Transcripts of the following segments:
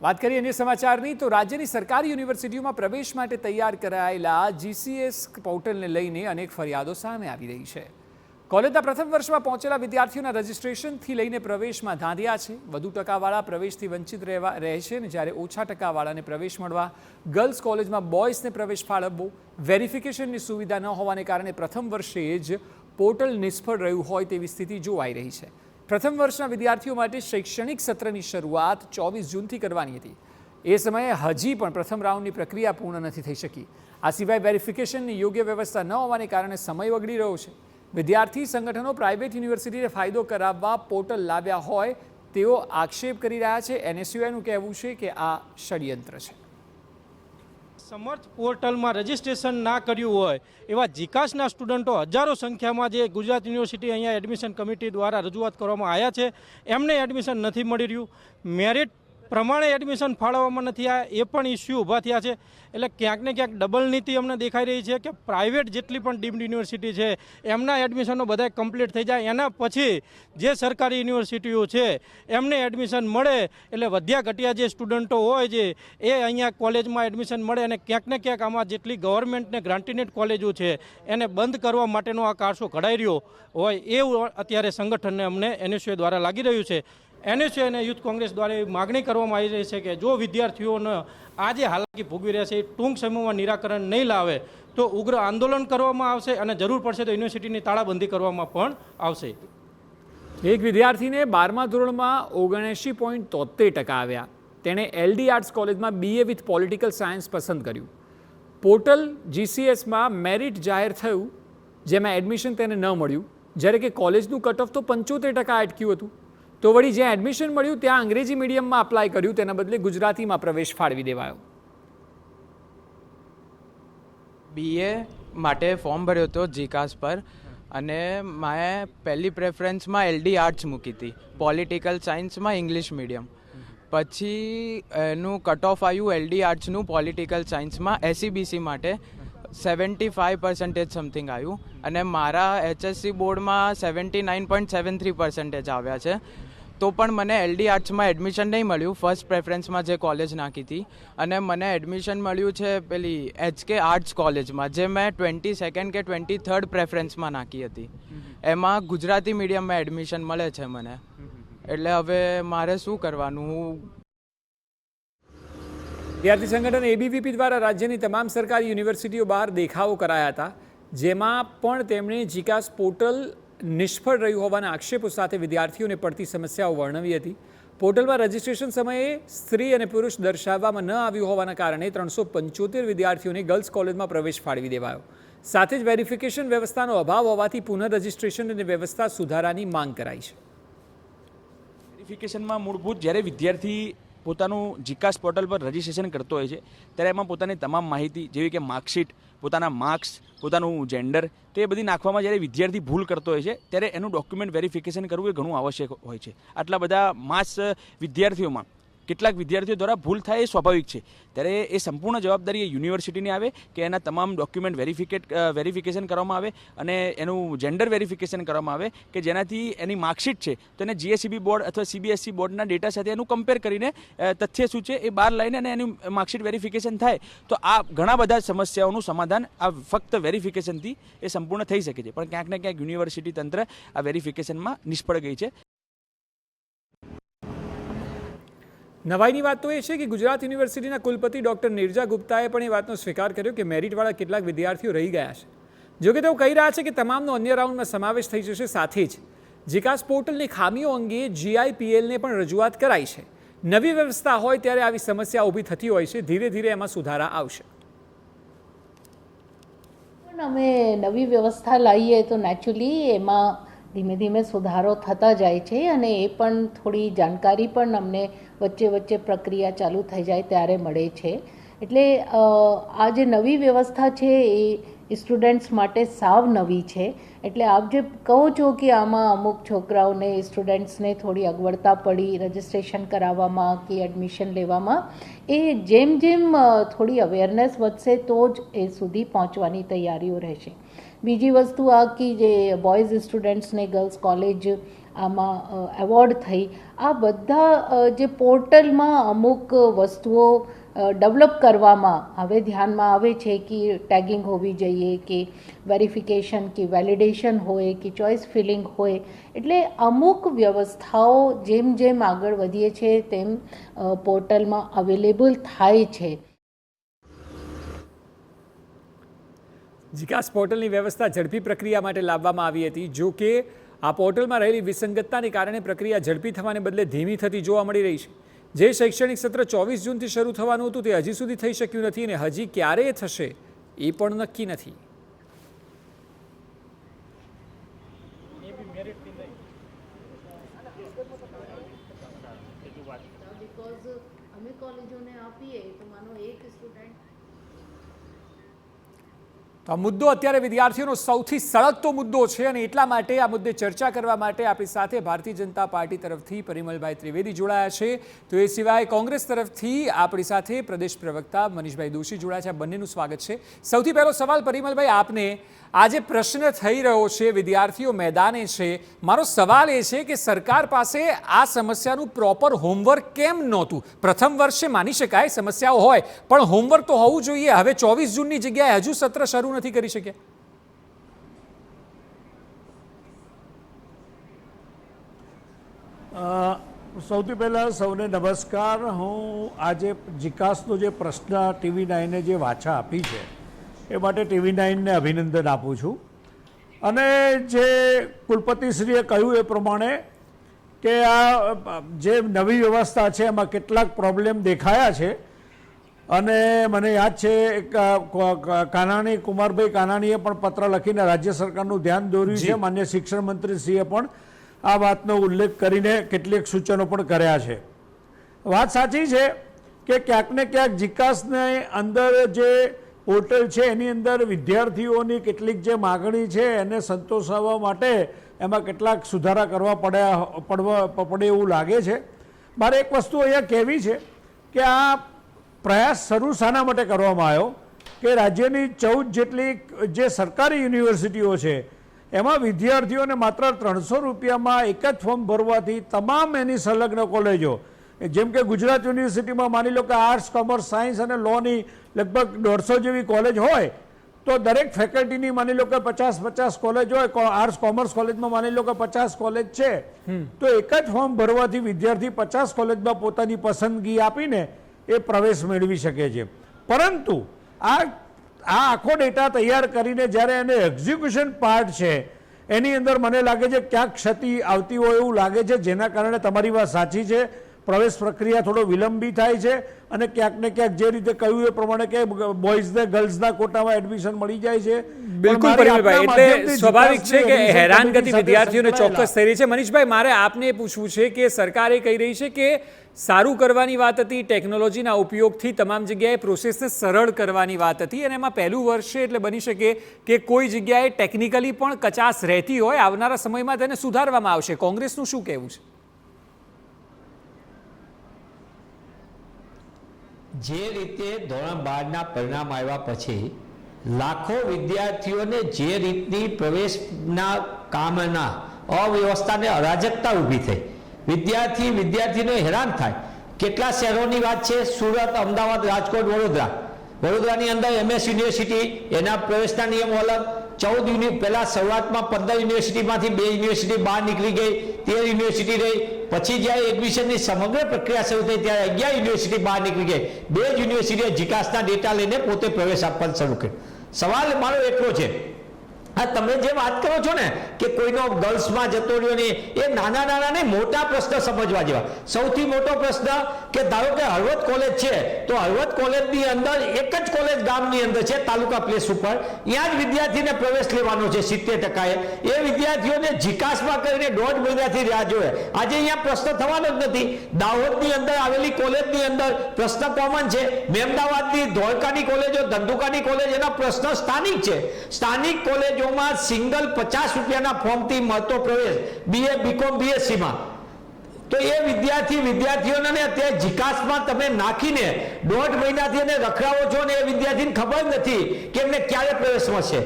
વાત કરીએ અન્ય સમાચારની તો રાજ્યની સરકારી યુનિવર્સિટીઓમાં પ્રવેશ માટે તૈયાર કરાયેલા જીસીએસ પોર્ટલને લઈને અનેક ફરિયાદો સામે આવી રહી છે। કોલેજના પ્રથમ વર્ષમાં પહોંચેલા વિદ્યાર્થીઓના રજિસ્ટ્રેશનથી લઈને પ્રવેશમાં ધાંધિયા છે। વધુ ટકાવાળા પ્રવેશથી વંચિત રહે છે ને જ્યારે ઓછા ટકાવાળાને પ્રવેશ મળવા ગર્લ્સ કોલેજમાં બોયઝને પ્રવેશ ફાળવવો, વેરિફિકેશનની સુવિધા ન હોવાને કારણે પ્રથમ વર્ષે જ પોર્ટલ નિષ્ફળ રહ્યું હોય તેવી સ્થિતિ જોવાઈ રહી છે। પ્રથમ વર્ષના વિદ્યાર્થીઓ માટે શૈક્ષણિક સત્રની શરૂઆત 24 જૂનથી કરવાની હતી। એ સમયે હજી પણ પ્રથમ રાઉન્ડની પ્રક્રિયા પૂર્ણ નથી થઈ શકી। આ સિવાય વેરિફિકેશનની યોગ્ય વ્યવસ્થા ન હોવાને કારણે સમય બગડી રહ્યો છે। વિદ્યાર્થી સંગઠનો પ્રાઇવેટ યુનિવર્સિટીને ફાયદો કરાવવા પોર્ટલ લાવ્યા હોય તેવો આક્ષેપ કરી રહ્યા છે। એનએસયુઆઈનું કહેવું છે કે આ ષડયંત્ર છે। સમર્થ પોર્ટલમાં રજિસ્ટ્રેશન ના કર્યું હોય એવા જીકાસના સ્ટુડન્ટો હજારો સંખ્યામાં જે ગુજરાત યુનિવર્સિટી અહીંયા એડમિશન કમિટી દ્વારા રજૂઆત કરવામાં આવ્યા છે એમને એડમિશન નથી મળી રહ્યું। મેરિટ પ્રમાણે એડમિશન ફાળવવામાં નથી આવ્યા, એ પણ ઇસ્યુ ઊભા થયા છે। એટલે ક્યાંક ને ક્યાંક ડબલ નીતિ અમને દેખાઈ રહી છે કે પ્રાઇવેટ જેટલી પણ ડીમ્ડ યુનિવર્સિટી છે એમના એડમિશનો બધા કમ્પ્લીટ થઈ જાય, એના પછી જે સરકારી યુનિવર્સિટીઓ છે એમને એડમિશન મળે એટલે વધ્યા ઘટ્યા જે સ્ટુડન્ટો હોય છે એ અહીંયા કોલેજમાં એડમિશન મળે। અને ક્યાંક ને ક્યાંક આમાં જેટલી ગવર્મેન્ટને ગ્રાન્ટીનેટ કોલેજો છે એને બંધ કરવા માટેનો આ કારસો ઘડાઈ રહ્યો હોય એવું અત્યારે સંગઠનને અમને એનએસયુઆઈ દ્વારા લાગી રહ્યું છે। એનએસયુઆઈ અને યુથ કોંગ્રેસ દ્વારા માગણી કરવામાં આવી રહી છે કે જો વિદ્યાર્થીઓને આ જે હાલાકી ભોગવી રહ્યા છે એ ટૂંક સમયમાં નિરાકરણ નહીં લાવે તો ઉગ્ર આંદોલન કરવામાં આવશે અને જરૂર પડશે તો યુનિવર્સિટીની તાળાબંધી કરવામાં પણ આવશે। એક વિદ્યાર્થીને 12મા ધોરણમાં 79.73% આવ્યા। તેણે એલડી આર્ટ્સ કોલેજમાં બીએ વિથ પોલિટિકલ સાયન્સ પસંદ કર્યું। પોર્ટલ જીસીએસમાં મેરિટ જાહેર થયું જેમાં એડમિશન તેને ન મળ્યું, જ્યારે કે કોલેજનું કટ ઓફ તો 75% અટક્યું હતું। તો વળી જ્યાં એડમિશન મળ્યું ત્યાં અંગ્રેજી મીડિયમમાં અપ્લાય કર્યું, તેના બદલે ગુજરાતીમાં પ્રવેશ ફાળવી દેવાયો। બીએ માટે ફોર્મ ભર્યો હતો જીકાસ પર અને મેં પહેલી પ્રેફરન્સમાં એલડી આર્ટ્સ મૂકી હતી, પોલિટિકલ સાયન્સમાં ઇંગ્લિશ મીડિયમ। પછી એનું કટ ઓફ આવ્યું એલડી આર્ટ્સનું પોલિટિકલ સાયન્સમાં એસસીબીસી માટે 75% સમથિંગ આવ્યું અને મારા એચએસસી બોર્ડમાં 79.73% આવ્યા છે। તો પણ મને એલડી આર્ટ્સમાં એડમિશન નહીં મળ્યું ફર્સ્ટ પ્રેફરન્સમાં જે કોલેજ નાખી હતી, અને મને એડમિશન મળ્યું છે પેલી એચકે આર્ટ્સ કોલેજમાં જે મેં 22nd કે 23rd પ્રેફરન્સમાં નાખી હતી। એમાં ગુજરાતી મીડિયમમાં એડમિશન મળે છે મને, એટલે હવે મારે શું કરવાનું? વિદ્યાર્થી સંગઠન એબીવીપી દ્વારા રાજ્યની તમામ સરકારી યુનિવર્સિટીઓ બહાર દેખાવો કરાયા હતા, જેમાં પણ તેમણે જીકાસ પોર્ટલ નિષ્ફળ રહ્યું હોવાના આક્ષેપો સાથે વિદ્યાર્થીઓને પડતી સમસ્યાઓ વર્ણવી હતી। પોર્ટલમાં રજિસ્ટ્રેશન સમયે સ્ત્રી અને પુરુષ દર્શાવવામાં ન આવ્યું હોવાના કારણે 375 વિદ્યાર્થીઓને ગર્લ્સ કોલેજમાં પ્રવેશ ફાળવી દેવાયો। સાથે જ વેરિફિકેશન વ્યવસ્થાનો અભાવ હોવાથી પુનઃ રજિસ્ટ્રેશન અને વ્યવસ્થા સુધારાની માંગ કરાઈ છે। વેરિફિકેશનમાં મૂળભૂત જ્યારે વિદ્યાર્થી પોતાનું જીકાસ પોર્ટલ પર રજિસ્ટ્રેશન કરતો હોય છે ત્યારે એમાં પોતાની તમામ માહિતી જેવી કે માર્કશીટ, પોતાના માર્ક્સ, પોતાનું જેન્ડર તો એ બધી નાખવામાં જ્યારે વિદ્યાર્થી ભૂલ કરતો હોય છે ત્યારે એનું ડોક્યુમેન્ટ વેરિફિકેશન કરવું એ ઘણું આવશ્યક હોય છે। આટલા બધા માસ વિદ્યાર્થીઓમાં કેટલાક વિદ્યાર્થીઓ દ્વારા ભૂલ થાય એ સ્વાભાવિક છે, ત્યારે એ સંપૂર્ણ જવાબદારી એ યુનિવર્સિટીની આવે કે એના તમામ ડોક્યુમેન્ટ વેરિફિકેશન કરવામાં આવે અને એનું જેન્ડર વેરિફિકેશન કરવામાં આવે કે જેનાથી એની માર્કશીટ છે તો એને જીએસઈબી બોર્ડ અથવા સીબીએસઈ બોર્ડના ડેટા સાથે એનું કમ્પેર કરીને તથ્ય શું છે એ બહાર લઈને અને એનું માર્કશીટ વેરિફિકેશન થાય તો આ ઘણા બધા સમસ્યાઓનું સમાધાન આ ફક્ત વેરિફિકેશનથી એ સંપૂર્ણ થઈ શકે છે। પણ ક્યાંક ને ક્યાંક યુનિવર્સિટી તંત્ર આ વેરિફિકેશનમાં નિષ્ફળ ગઈ છે। નવાઈની વાત તો એ છે કે ગુજરાત યુનિવર્સિટીના કુલપતિ ડૉક્ટર નિર્જા ગુપ્તાએ પણ એ વાતનો સ્વીકાર કર્યો કે મેરિટવાળા કેટલાક વિદ્યાર્થીઓ રહી ગયા છે। જોકે તેઓ કહી રહ્યા છે કે તમામનો અન્ય રાઉન્ડમાં સમાવેશ થઈ જશે। સાથે જ જીકાસ પોર્ટલની ખામીઓ અંગે જીઆઈપીએલને પણ રજૂઆત કરાઈ છે। નવી વ્યવસ્થા હોય ત્યારે આવી સમસ્યા ઊભી થતી હોય છે, ધીરે ધીરે એમાં સુધારા આવશે। અમે નવી વ્યવસ્થા લાવીએ તો નેચરલી એમાં ધીમે ધીમે સુધારો થતા જાય છે અને એ પણ થોડી જાણકારી પણ અમને વચ્ચે વચ્ચે પ્રક્રિયા ચાલુ થઈ જાય ત્યારે મળે છે। એટલે આ જે નવી વ્યવસ્થા છે એ સ્ટુડન્ટ્સ માટે સાવ નવી છે। એટલે આપ જે કહો છો કે આમાં અમુક છોકરાઓને સ્ટુડન્ટ્સને થોડી અગવડતા પડી રજિસ્ટ્રેશન કરાવવામાં કે એડમિશન લેવામાં, એ જેમ જેમ થોડી અવેરનેસ વધશે તો જ એ સુધી પહોંચવાની તૈયારીઓ રહેશે। બીજી વસ્તુ આ કે જે બોયઝ સ્ટુડન્ટ્સને ગર્લ્સ કોલેજ આમાં એવોર્ડ થઈ, આ બધા જે પોર્ટલમાં અમુક વસ્તુઓ ડેવલપ કરવામાં હવે ધ્યાનમાં આવે છે કે ટેગિંગ હોવી જોઈએ, કે વેરિફિકેશન કે વેલિડેશન હોય, કે ચોઇસ ફિલિંગ હોય. એટલે અમુક વ્યવસ્થાઓ જેમ જેમ આગળ વધીએ છે તેમ પોર્ટલમાં અવેલેબલ થાય છે. જીકાસ પોર્ટલની વ્યવસ્થા ઝડપી પ્રક્રિયા માટે લાવવામાં આવી હતી. જો કે આ પોર્ટલમાં રહેલી વિસંગતતાને કારણે પ્રક્રિયા ઝડપી થવાને બદલે ધીમી થતી જોવા મળી રહી છે. જે શૈક્ષણિક સત્ર 24 જૂનથી શરૂ થવાનું હતું તે હજી સુધી થઈ શક્યું નથી અને હજી ક્યારે થશે એ પણ નક્કી નથી. તો આ મુદ્દો અત્યારે વિદ્યાર્થીઓનો સૌથી સળગતો મુદ્દો છે અને એટલા માટે આ મુદ્દે ચર્ચા કરવા માટે આપણી સાથે ભારતીય જનતા પાર્ટી તરફથી પરિમલભાઈ ત્રિવેદી જોડાયા છે. તો એ સિવાય કોંગ્રેસ તરફથી આપણી સાથે પ્રદેશ પ્રવક્તા મનીષભાઈ દોશી જોડાયા છે. આ બંનેનું સ્વાગત છે. સૌથી પહેલો સવાલ પરિમલભાઈ આપને, આજે પ્રશ્ન થઈ રહ્યો છે, વિદ્યાર્થીઓ મેદાને છે, મારો સવાલ એ છે કે સરકાર પાસે આ સમસ્યાનું પ્રોપર હોમવર્ક કેમ નહોતું? પ્રથમ વર્ષે માની શકાય સમસ્યાઓ હોય, પણ હોમવર્ક તો હોવું જોઈએ. હવે 24 જૂનની જગ્યાએ હજુ સત્ર શરૂ નથી કરી શક્યા. સૌથી પહેલાં સૌને નમસ્કાર. હું આજે જીકાસનો જે પ્રશ્ન TV9 જે વાચા આપી છે એ માટે TV9ને અભિનંદન આપું છું. અને જે કુલપતિશ્રીએ કહ્યું એ પ્રમાણે કે આ જે નવી વ્યવસ્થા છે એમાં કેટલાક પ્રોબ્લેમ દેખાયા છે. અને મને યાદ છે કાનાણી, કુમારભાઈ કાનાણીએ પણ પત્ર લખીને રાજ્ય સરકારનું ધ્યાન દોર્યું છે. માન્ય શિક્ષણ મંત્રીશ્રીએ પણ આ વાતનો ઉલ્લેખ કરીને કેટલીક સૂચનો પણ કર્યા છે. વાત સાચી છે કે ક્યાંક ને ક્યાંક જીકાસને અંદર જે પોર્ટલ છે એની અંદર વિદ્યાર્થીઓની કેટલીક જે માગણી છે એને સંતોષવા માટે એમાં કેટલાક સુધારા કરવા પડે એવું લાગે છે. મારે એક વસ્તુ અહીંયા કહેવી છે કે આ પ્રયાસ શરૂ શાના માટે કરવામાં આવ્યો કે રાજ્યની 14 જેટલી જે સરકારી યુનિવર્સિટીઓ છે એમાં વિદ્યાર્થીઓને માત્ર 300 રૂપિયામાં એક જ ફોર્મ ભરવાથી તમામ એની સંલગ્ન કોલેજો, જેમ કે ગુજરાત યુનિવર્સિટીમાં માની લો કે આર્ટ્સ, કોમર્સ, સાયન્સ અને લોની લગભગ 150 જેવી કોલેજ હોય તો દરેક ફેકલ્ટીની માની લો કે 50 કોલેજ હોય. આર્ટ્સ કોમર્સ કોલેજમાં માની લો કે 50 કોલેજ છે તો એક જ ફોર્મ ભરવાથી વિદ્યાર્થી 50 કોલેજમાં પોતાની પસંદગી આપીને એ પ્રવેશ મેળવી શકે છે. પરંતુ આ આખો ડેટા તૈયાર કરીને જ્યારે એને એક્ઝિક્યુશન પાર્ટ છે એની અંદર મને લાગે છે ક્યાંક ક્ષતિ આવતી હોય એવું લાગે છે. જેના કારણે તમારી વાત સાચી છે, પ્રવેશ પ્રક્રિયા થોડો વિલંબી થાય છે અને ક્યાંક ને ક્યાંક જે રીતે કહ્યું એ પ્રમાણે કે બોયઝને ગર્લ્સના કોટામાં એડમિશન મળી જાય છે. બિલકુલ પરિમલભાઈ, એટલે સ્વાભાવિક છે કે હેરાનગતિ વિદ્યાર્થીઓને ચોક્કસ થઈ રહી છે. મનીષભાઈ, મારે આપને પૂછવું છે કે સરકાર એ કહી રહી છે કે સારું કરવાની વાત હતી, ટેકનોલોજીના ઉપયોગથી તમામ જગ્યાએ પ્રોસેસને સરળ કરવાની વાત હતી અને એમાં પહેલું વર્ષ છે એટલે બની શકે કે કોઈ જગ્યાએ ટેકનિકલી પણ કચાશ રહેતી હોય. આવનારા સમયમાં તેને સુધારવામાં આવશે. કોંગ્રેસનું શું કહેવું છે? જે રીતે ધોરણ 12ના પરિણામ આવ્યા પછી લાખો વિદ્યાર્થીઓને જે રીતની પ્રવેશના કામના અવ્યવસ્થાને અરાજકતા ઊભી થઈ, વિદ્યાર્થીને હેરાન થાય. કેટલા શહેરોની વાત છે, સુરત, અમદાવાદ, રાજકોટ, વડોદરાની અંદર MS યુનિવર્સિટી, એના પ્રવેશના નિયમો અલગ. 14 પહેલા શરૂઆતમાં 15 યુનિવર્સિટીમાંથી 2 યુનિવર્સિટી બહાર નીકળી ગઈ, 13 યુનિવર્સિટી રહી. પછી જ્યારે એડમિશનની સમગ્ર પ્રક્રિયા શરૂ થઈ ત્યારે 11 યુનિવર્સિટી બહાર નીકળી ગઈ. 2 યુનિવર્સિટીએ જીકાસના ડેટા લઈને પોતે પ્રવેશ આપવાનું શરૂ કર્યો. સવાલ મારો એટલો છે, આ તમે જે વાત કરો છો ને કે કોઈનો ગર્લ્સમાં જતો રહ્યો નહીં, એ નાના નહીં, મોટા પ્રશ્ન સમજવા જેવા. સૌથી મોટો પ્રશ્ન કે ધારો કે હળવદ કોલેજ છે તો હળવદ કોલેજની અંદર એક જ કોલેજ ગામની અંદર છે, તાલુકા પ્લેસ ઉપર, ત્યાં જ વિદ્યાર્થીને પ્રવેશ લેવાનો છે 70%. એ વિદ્યાર્થીઓને જીકાસમાં કરીને 1.5 મહિનાથી રાહ જોવે. આજે અહીંયા પ્રશ્ન થવાનો જ નથી. દાહોદની અંદર આવેલી કોલેજની અંદર પ્રશ્ન કોમન છે. મહેમદાવાદની, ધોળકાની કોલેજો, ધંધુકાની કોલેજ, એના પ્રશ્ન સ્થાનિક છે. સ્થાનિક કોલેજો સિંગલ 50 રૂપિયાના ફોર્મથી મળતો પ્રવેશ BA, BCom, BSc માં. તો એ વિદ્યાર્થીઓને અત્યારે જીકાસમાં તમે નાખીને 1.5 મહિનાથી એને રખડાવો છો અને એ વિદ્યાર્થીને ખબર નથી કે એમને ક્યારે પ્રવેશ મળશે.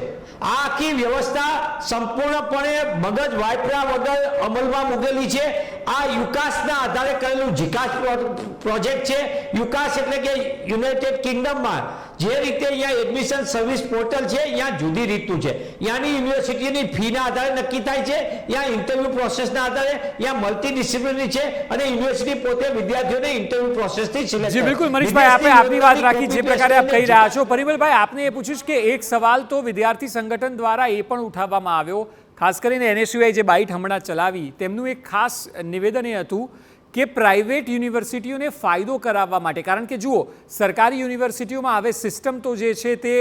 આ આખી વ્યવસ્થા સંપૂર્ણપણે મગજ વાપર્યા વગર અમલમાં મૂકેલી છે. આ યુકાસના આધારે કરેલું જીકાસ પ્રોજેક્ટ છે. યુકાસ એટલે કે યુનાઇટેડ કિંગડમમાં જે રીતે અહીંયા એડમિશન સર્વિસ પોર્ટલ છે, અહીંયા જુદી રીતનું છે. અહીંયાની યુનિવર્સિટીની ફીના આધારે નક્કી થાય છે, અહીંયા ઇન્ટરવ્યુ પ્રોસેસના આધારે, અહીંયા મલ્ટીડિસિપ્લિનરી છે અને યુનિવર્સિટી પોતે વિદ્યાર્થીઓને ઇન્ટરવ્યુ પ્રોસેસથી સિલેક્ટ. જી બિલકુલ મનીષભાઈ, આપણે આપની વાત રાખી જે પ્રકારે આપ કહી રહ્યા છો. પરિમલભાઈ, આપને એ પૂછ્યું કે એક સવાલ તો વિદ્યાર્થી સંગઠન દ્વારા એ પણ ઉઠાવવામાં આવ્યો, ખાસ કરીને NSUI જે બાઇટ હમણાં ચલાવી તેમનું એક ખાસ નિવેદન એ હતું કે પ્રાઇવેટ યુનિવર્સિટીઓને ફાયદો કરાવવા માટે, કારણ કે જુઓ સરકારી યુનિવર્સિટીઓમાં હવે સિસ્ટમ તો જે છે તે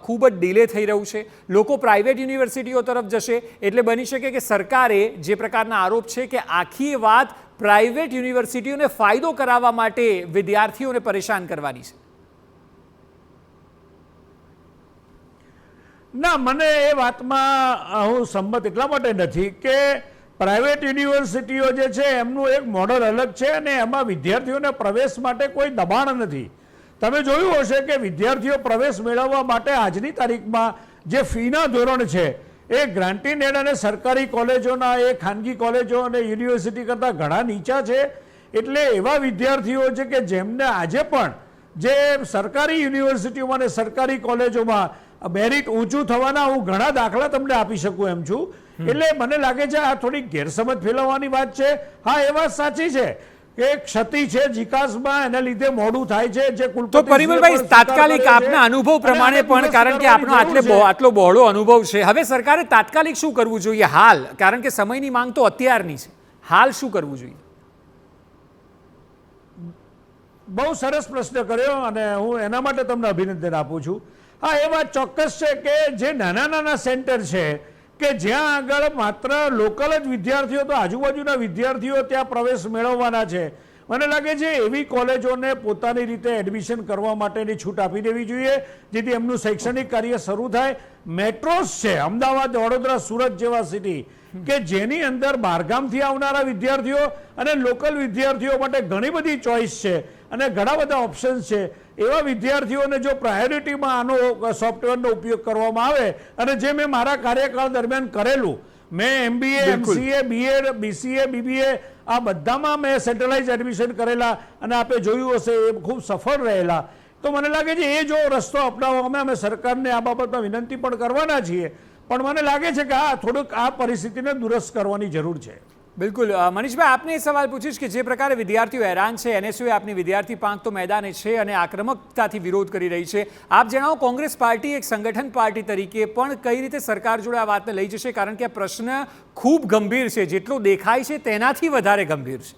ખૂબ જ ડિલે થઈ રહ્યું છે, લોકો પ્રાઇવેટ યુનિવર્સિટીઓ તરફ જશે એટલે બની શકે કે સરકારે જે પ્રકારના આરોપ છે કે આખી વાત પ્રાઇવેટ યુનિવર્સિટીઓને ફાયદો કરાવવા માટે વિદ્યાર્થીઓને પરેશાન કરવાની છે. ના, મને એ વાતમાં હું સંમત એટલા માટે નથી કે પ્રાઇવેટ યુનિવર્સિટીઓ જે છે એમનું એક મોડલ અલગ છે અને એમાં વિદ્યાર્થીઓને પ્રવેશ માટે કોઈ દબાણ નથી. તમે જોયું હશે કે વિદ્યાર્થીઓ પ્રવેશ મેળવવા માટે આજની તારીખમાં જે ફીના ધોરણ છે એ ગ્રાન્ટીન એડ અને સરકારી કોલેજોના એ ખાનગી કોલેજો અને યુનિવર્સિટી કરતાં ઘણા નીચા છે. એટલે એવા વિદ્યાર્થીઓ છે કે જેમને આજે પણ જે સરકારી યુનિવર્સિટીઓમાં અને સરકારી કોલેજોમાં મેરિટ ઊંચું થવાના હું ઘણા દાખલા તમને આપી શકું એમ છું. એટલે મને લાગે છે આ થોડી ગેરસમજ ફેલાવવાની વાત છે. હા, એ વાત સાચી છે કે ક્ષતિ છે જીકાસમાં, એના લીધે મોડું થાય છે. જે તો પરિમલભાઈ, તાત્કાલિક આપના અનુભવ પ્રમાણે પણ, કારણ કે આપનો આટલો બહોળો અનુભવ છે, હવે સરકારે તાત્કાલિક શું કરવું જોઈએ હાલ, કારણ કે સમયની માંગ તો અત્યારની છે, હાલ શું કરવું જોઈએ? બહુ સરસ પ્રશ્ન કર્યો અને હું એના માટે તમને અભિનંદન આપું છું. હા, એ વાત ચોક્કસ છે કે જે નાના સેન્ટર છે કે જ્યાં આગળ માત્ર લોકલ જ વિદ્યાર્થીઓ, તો આજુબાજુના વિદ્યાર્થીઓ ત્યાં પ્રવેશ મેળવવાના છે, મને લાગે છે એવી કોલેજોને પોતાની રીતે એડમિશન કરવા માટેની છૂટ આપી દેવી જોઈએ જેથી એમનું શૈક્ષણિક કાર્ય શરૂ થાય. મેટ્રોસ છે, અમદાવાદ, વડોદરા, સુરત જેવા સિટી કે જેની અંદર બહારગામથી આવનારા વિદ્યાર્થીઓ અને લોકલ વિદ્યાર્થીઓ માટે ઘણી બધી ચોઇસ છે અને ઘણા બધા ઓપ્શન્સ છે. એવા વિદ્યાર્થીઓને જો પ્રાયોરિટીમાં આનો સોફ્ટવેરનો ઉપયોગ કરવામાં આવે, અને જે મેં મારા કાર્યકાળ દરમિયાન કરેલું, મેં MBA, MCA, BA, BCA, BBA આ બધામાં મેં સેન્ટ્રલાઇઝ એડમિશન કરેલા અને આપે જોયું હશે એ ખૂબ સફળ રહેલા. તો મને લાગે છે એ જો રસ્તો અપનાવવામાં અમે સરકારને આ બાબતમાં વિનંતી પણ કરવાના છીએ, પણ મને લાગે છે કે આ થોડુંક આ પરિસ્થિતિને દુરસ્ત કરવાની જરૂર છે. બિલકુલ મનીષભાઈ, આપને એ સવાલ પૂછીશ કે જે પ્રકારે વિદ્યાર્થીઓ હેરાન છે, NSUI આપની વિદ્યાર્થી પાંખ તો મેદાને છે અને આક્રમકતાથી વિરોધ કરી રહી છે, આપ જણાવો કોંગ્રેસ પાર્ટી એક સંગઠન પાર્ટી તરીકે પણ કઈ રીતે સરકાર જોડે આ વાતને લઈ જશે, કારણ કે આ પ્રશ્ન ખૂબ ગંભીર છે, જેટલો દેખાય છે તેનાથી વધારે ગંભીર છે.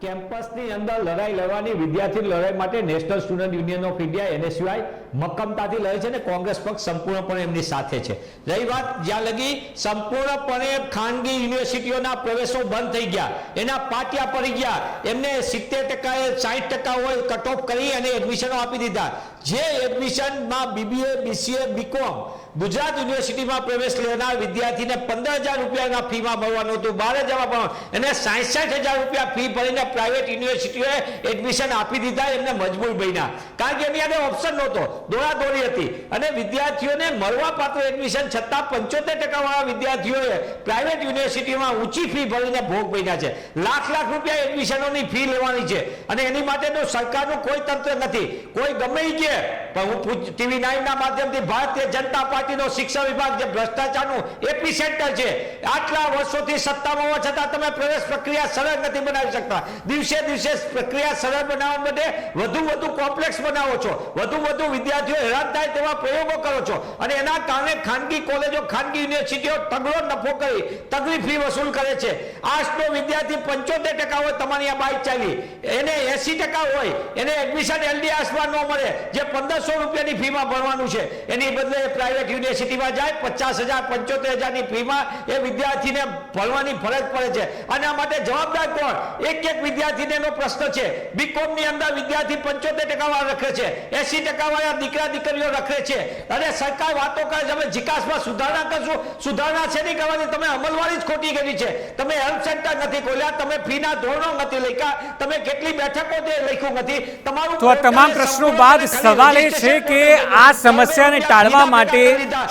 કેમ્પસની અંદર લડાઈ લડવાની વિદ્યાર્થી લડાઈ માટે national student union of India NSUI મક્કમતાથી લડે છે અને કોંગ્રેસ પક્ષ સંપૂર્ણપણે એમની સાથે છે. રહી વાત જ્યાં લગી સંપૂર્ણપણે ખાનગી યુનિવર્સિટીઓના પ્રવેશો બંધ થઈ ગયા, એના પાટિયા પડી ગયા, એમને 70% 60% હોય કટ ઓફ કરી અને એડમિશનો આપી દીધા. જે એડમિશનમાં BBA, BCA, BCom ગુજરાત યુનિવર્સિટીમાં પ્રવેશ લેનાર વિદ્યાર્થીને 15,000 રૂપિયાના ફીમાં ભરવાનું હતું, 12,000 ભરવાનું, એને 66,000 રૂપિયા ફી ભરીને પ્રાઇવેટ યુનિવર્સિટીઓએ એડમિશન આપી દીધા. એમને મજબૂર બન્યા કારણ કે એની આગળ ઓપ્શન નહોતો, દોડાદોડી હતી અને વિદ્યાર્થીઓને મળવાપાત્ર એડમિશન છતાં 75% વાળા વિદ્યાર્થીઓએ પ્રાઇવેટ યુનિવર્સિટીમાં ઊંચી ફી ભરીને ભોગ બન્યા છે. લાખ રૂપિયા એડમિશનોની ફી લેવાની છે અને એની માટેનું સરકારનું કોઈ તંત્ર નથી. કોઈ ગમે કે પણ હું TV9 ના માધ્યમથી ભારતીય જનતા પાર્ટીનો શિક્ષણ વિભાગ જે ભ્રષ્ટાચારનું એપિસેન્ટર છે, આટલા વર્ષોથી સત્તામાં હોવા છતાં તમે પ્રવેશ પ્રક્રિયા સરળ નથી બનાવી શકતા. દિવસે દિવસે પ્રક્રિયા સરળ બનાવવા માટે વધુ કોમ્પ્લેક્સ બનાવો છો, વધુ વિદ્યાર્થીઓ હેરાન થાય તેવા પ્રયોગો કરો છો અને એના કારણે ખાનગી કોલેજો, ખાનગી યુનિવર્સિટીઓ તગડો નફો કરી તગડી ફી વસૂલ કરે છે. આર્ટ્સનો વિદ્યાર્થી 75% હોય, તમારી આ બાઇક ચાલી, એને 80% હોય, એને એડમિશન LDRસમાં ન મળે, જે 1,500 રૂપિયાની ફીમાં ભરવાનું છે એની બદલે પ્રાઇવેટ યુનિવર્સિટીમાં જાય 50,000 75,000ની ફીમાં એ વિદ્યાર્થીને ભરવાની ફરજ પડે છે. આના માટે જવાબદાર કોણ? એક વિદ્યાર્થીને એનો પ્રશ્ન છે. BCom ની અંદર વિદ્યાર્થી 75% વાળા રખે છે, 80% વાળા દીકરા દીકરીઓ રખડે છે અને સરકાર વાતો કરે છે અમે જીકાસમાં સુધારણા કરશું. સુધારણા છે નહીં કરવાની, તમે અમલવારી જ ખોટી કરી છે. તમે હેલ્થ સેન્ટર નથી ખોલ્યા, તમે ફીના ધોરણો નથી લખ્યા, તમે કેટલી બેઠકો તે લખ્યું નથી. તમારું તો આ તમામ પ્રશ્નો બાદ સવાલ એ છે કે આ સમસ્યાને ટાળવા માટે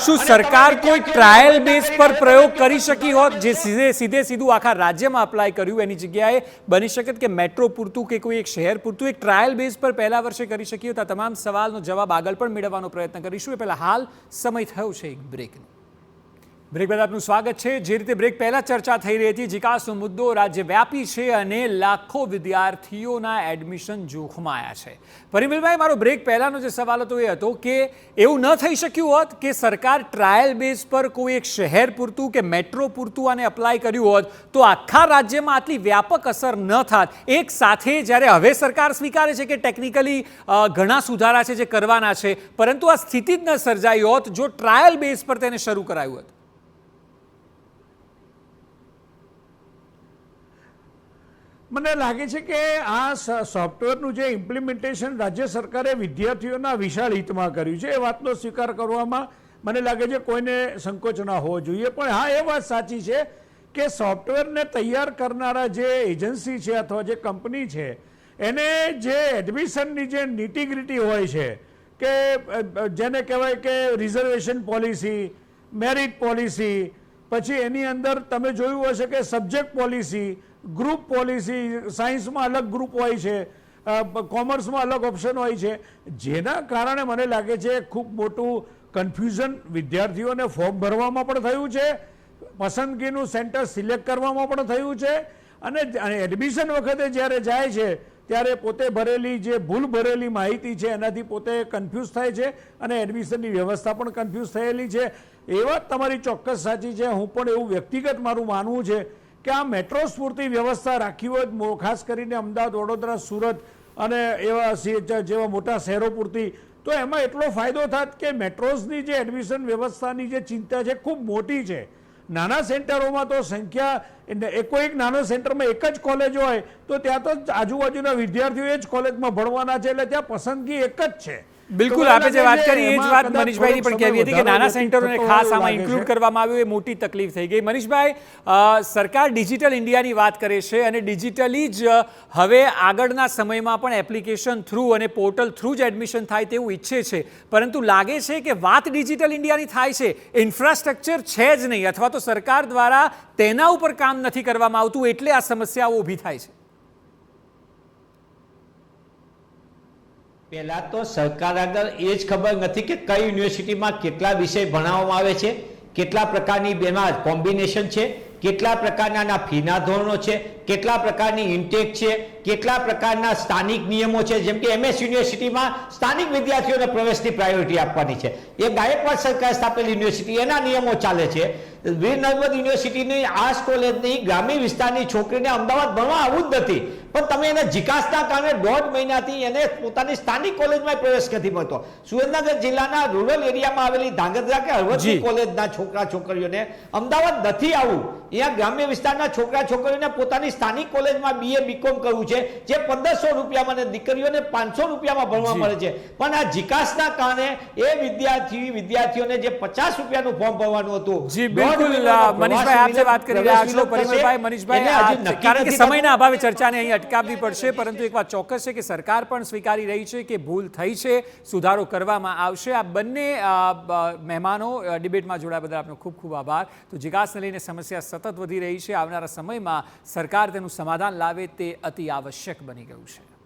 શું સરકાર કોઈ ટ્રાયલ બેઝ પર પ્રયોગ કરી શકી હોત, જે સીધું આખા રાજ્યમાં અપ્લાય કર્યું એની જગ્યાએ બની શકે કે મેટ્રો પૂરતું કે કોઈ એક શહેર પૂરતું એક ટ્રાયલ બેઝ પર પહેલા વર્ષે કરી શકી હોત? આ તમામ સવાલનો જવાબ આગળ પણ મેળવવાનો પ્રયત્ન કરીશું. એ પહેલા હાલ સમય થયો છે એક બ્રેકનો. બ્રેક બાદ આપનું સ્વાગત છે. જે રીતે બ્રેક પહેલા ચર્ચા થઈ રહી હતી, જીકાસનો મુદ્દો રાજ્યવ્યાપી છે અને લાખો વિદ્યાર્થીઓના એડમિશન જોખમાયા છે. પરિમલભાઈ, મારો બ્રેક પહેલાનો જે સવાલ હતો એ હતો કે એવું ન થઈ શક્યું હોત કે સરકાર ટ્રાયલ બેઝ પર કોઈ એક શહેર પૂરતું કે મેટ્રો પૂરતું આને અપ્લાય કર્યું હોત તો આખા રાજ્યમાં આટલી વ્યાપક અસર ન થાત? એક સાથે જ્યારે હવે સરકાર સ્વીકારે છે કે ટેકનિકલી ઘણા સુધારા છે જે કરવાના છે, પરંતુ આ સ્થિતિ જ ન સર્જાઈ હોત જો ટ્રાયલ બેઝ પર તેને શરૂ કરાયું હોત. મને લાગે છે કે આ સોફ્ટવેરનું જે ઇમ્પ્લિમેન્ટેશન રાજ્ય સરકારે વિદ્યાર્થીઓના વિશાળ હિતમાં કર્યું છે એ વાતનો સ્વીકાર કરવામાં મને લાગે છે કોઈને સંકોચ ના હોવો જોઈએ. પણ હા, એ વાત સાચી છે કે સોફ્ટવેરને તૈયાર કરનારા જે એજન્સી છે અથવા જે કંપની છે એને જે એડમિશનની જે નિટીગ્રિટી હોય છે કે જેને કહેવાય કે રિઝર્વેશન પોલિસી, મેરિટ પોલિસી, પછી એની અંદર તમે જોયું હશે કે સબ્જેક્ટ પોલિસી, ગ્રુપ પોલિસી, સાયન્સમાં અલગ ગ્રુપ હોય છે, કોમર્સમાં અલગ ઓપ્શન હોય છે, જેના કારણે મને લાગે છે ખૂબ મોટું કન્ફ્યુઝન વિદ્યાર્થીઓને ફોર્મ ભરવામાં પણ થયું છે, પસંદગીનું સેન્ટર સિલેક્ટ કરવામાં પણ થયું છે અને એડમિશન વખતે જ્યારે જાય છે ત્યારે પોતે ભરેલી જે ભૂલ ભરેલી માહિતી છે એનાથી પોતે કન્ફ્યુઝ થાય છે અને એડમિશનની વ્યવસ્થા પણ કન્ફ્યુઝ થયેલી છે. એ વાત તમારી ચોક્કસ સાચી છે. હું પણ એવું વ્યક્તિગત મારું માનવું છે કે આ મેટ્રો પૂરતી વ્યવસ્થા રાખી હોય, ખાસ કરીને અમદાવાદ, વડોદરા, સુરત અને એવા જેવા મોટા શહેરો પૂરતી, તો એમાં એટલો ફાયદો થાત કે મેટ્રોઝની જે એડમિશન વ્યવસ્થાની જે ચિંતા છે ખૂબ મોટી છે. નાના સેન્ટરોમાં તો સંખ્યા કોઈક નાનો સેન્ટરમાં એક જ કોલેજ હોય તો ત્યાં તો આજુબાજુના વિદ્યાર્થીઓ એ જ કોલેજમાં ભણવાના છે, એટલે ત્યાં પસંદગી એક જ છે. બિલકુલ, આપણે જે વાત કરી એ જ વાત મનીષભાઈની પણ કહેવી હતી કે નાના સેન્ટરોને ખાસ આમાં ઇન્ક્લુડ કરવામાં આવ્યું એ મોટી તકલીફ થઈ ગઈ. મનીષભાઈ, સરકાર ડિજિટલ ઇન્ડિયાની વાત કરે છે અને ડિજિટલી જ હવે આગળના સમયમાં પણ એપ્લિકેશન થ્રુ અને પોર્ટલ થ્રુ જ એડમિશન થાય તેવું ઈચ્છે છે, પરંતુ લાગે છે કે વાત ડિજિટલ ઇન્ડિયાની થાય છે, ઇન્ફ્રાસ્ટ્રક્ચર છે જ નહીં અથવા તો સરકાર દ્વારા તેના ઉપર કામ નથી કરવામાં આવતું, એટલે આ સમસ્યાઓ ઊભી થાય છે. પહેલા તો સરકાર આગળ એ જ ખબર નથી કે કઈ યુનિવર્સિટીમાં કેટલા વિષય ભણાવવામાં આવે છે, કેટલા પ્રકારની બેમાં કોમ્બિનેશન છે, કેટલા પ્રકારના ફીના ધોરણો છે, કેટલા પ્રકારની ઇન્ટેક છે, કેટલા પ્રકારના સ્થાનિક નિયમો છે. જેમ કે MS યુનિવર્સિટીમાં સ્થાનિક વિદ્યાર્થીઓને પ્રવેશની પ્રાયોરિટી આપવાની છે, એ ગાયકવાડ સરકાર સ્થાપેલી યુનિવર્સિટી, એના નિયમો ચાલે છે. વીર નર્મદ યુનિવર્સિટીની આર્ટ્સ કોલેજની ગ્રામીણ વિસ્તારની છોકરીને અમદાવાદ ભણવા આવવું જ નથી, પણ તમે એને જીકાસના કારણે 1.5 મહિનાથી એને પોતાની સ્થાનિક કોલેજમાં પ્રવેશ નથી મળતો. સુરેન્દ્રનગર જિલ્લાના રૂરલ એરિયામાં આવેલી ધાંગધ્રા કે હળવદની કોલેજના છોકરા છોકરીઓને અમદાવાદ નથી આવવું. અહીંયા ગ્રામ્ય વિસ્તારના છોકરા છોકરીઓને પોતાની સ્થાનિક કોલેજમાં BA BCom કરવું છે, જે 1500 રૂપિયામાં અને દીકરીઓને 500 રૂપિયામાં ભણવા મળે છે. પણ આ જીકાસના કારણે એ વિદ્યાર્થીઓને જે 50 રૂપિયાનું ફોર્મ ભરવાનું હતું. મનીષભાઈ, આપ જે વાત કરી રહ્યા છો પરિમલભાઈ, મનીષભાઈ, કારણ કે સમયના અભાવે ચર્ચાને અહીં અટકાવવી પડશે, પરંતુ એક વાત ચોક્કસ છે કે સરકાર પણ સ્વીકારી રહી છે કે ભૂલ થઈ છે, સુધારો કરવામાં આવશે. આ બંને મહેમાનો ડિબેટમાં જોડાયા બદલ આપનો ખૂબ ખૂબ આભાર. તો જીકાસને લઈને સમસ્યા સતત વધી રહી છે. આવનારા સમયમાં સરકાર તેનું સમાધાન લાવે તે અતિ આવશ્યક બની ગયું છે.